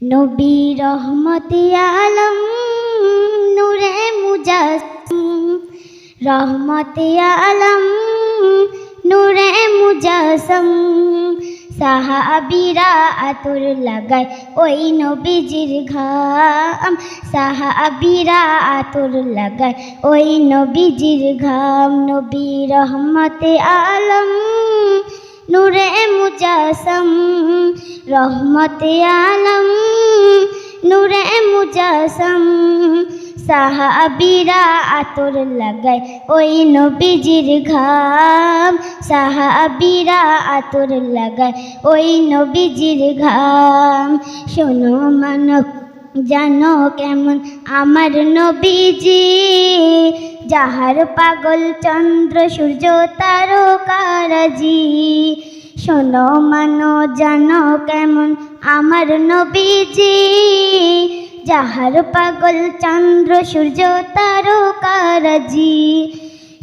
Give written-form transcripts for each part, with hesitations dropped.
নবী রহমতে আলম নূরে মুজাসসম, রহমতে আলম নূরে মুজাসসম। সাহাবীরা আতর লাগায় ওই নবীজির ঘাম, সাহাবীরা আতর লাগায় ওই নবীজির ঘাম। নবী রহমতে আলম নূরে মুজাসসম, রহমতে আলম নূরে মুজাসসম। সাহাবীরা আতর লাগায় ওই নবীজির ঘাম, সাহাবীরা আতর লাগায় ওই নবীজির ঘাম। শোনো মানব জানো কেমন আমার নবীজি, যাহার পাগল চন্দ্র সূর্য তারকারাজি। শোনো মানো জানো কেমন আমার নবীজি, যাহার পাগল চন্দ্র সূর্য তারকারাজি।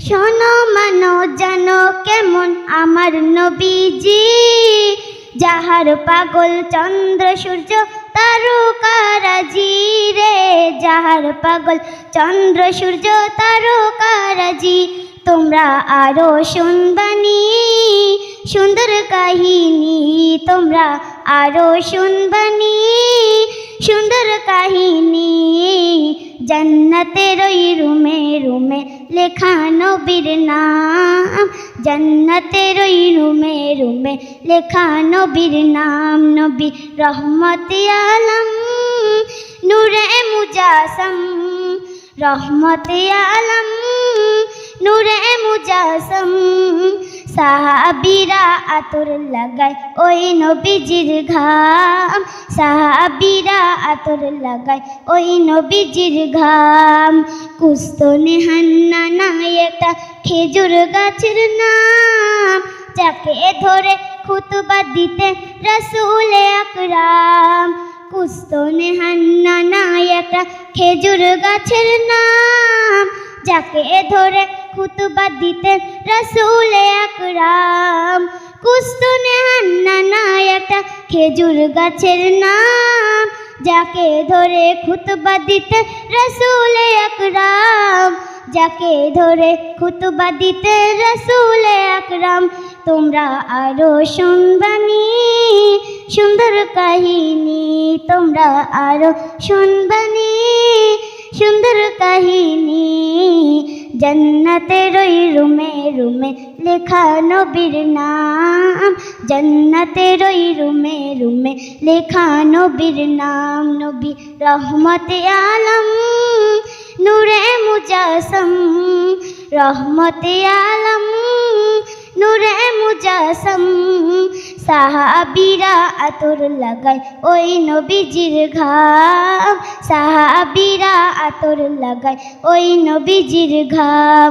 শোনো মানো জানো কেমন আমার নবীজি, যাহার পাগল চন্দ্র সূর্য তারকারাজি রে, যাহার পাগল চন্দ্র সূর্য তারকারাজি। তোমরা আরো শুনবানি সুন্দর কাহিনী, তোমরা আরো শুনবানি সুন্দর কাহিনী। জান্নাতের ওই রুমে রুমে লেখা নবীর নাম, জান্নাতের ওই রুমে রুমে লেখা নবীর নাম। নবী রহমতে আলম নূরে মুজাসসম, রহমতে আলম নূরে মুজাসসম। সাহাবীরা আতর লাগায় ওই নবীজির ঘাম, সাহাবীরা আতর লাগায় ওই নবীজির ঘাম। কুস্তনে হান্নানা একটা খেজুর গাছের নাম, যাকে ধরে খুতবা দিতে রাসূল আকরাম। কুস্তনে হান্নানা একটা খেজুর গাছের নাম, যাকে ধরে খুতবা দিতে রাসূল আকরাম। কুস্তনে হান্নানা একটা খেজুর গাছের নাম, যাকে ধরে খুতবা দিতে রাসূল আকরাম, যাকে ধরে খুতবা দিতে রাসূল আকরাম। তোমরা আরো শুনবানি সুন্দর কাহিনী, তোমরা আরো শুনবানি সুন্দর কাহিনী। জান্নাতের ওই রুমে রুমে লেখা নবীর নাম, জান্নাতের ওই রুমে রুমে লেখা নবীর নাম। নবী রহমতে আলম নূরে মুজাসসম, রহমতে আলম নূরে মুজাসসম। সাহাবীরা আতর লাগায় ওই নবীজির ঘাম, সাহাবীরা আতর লাগায় ওই নবীজির ঘাম।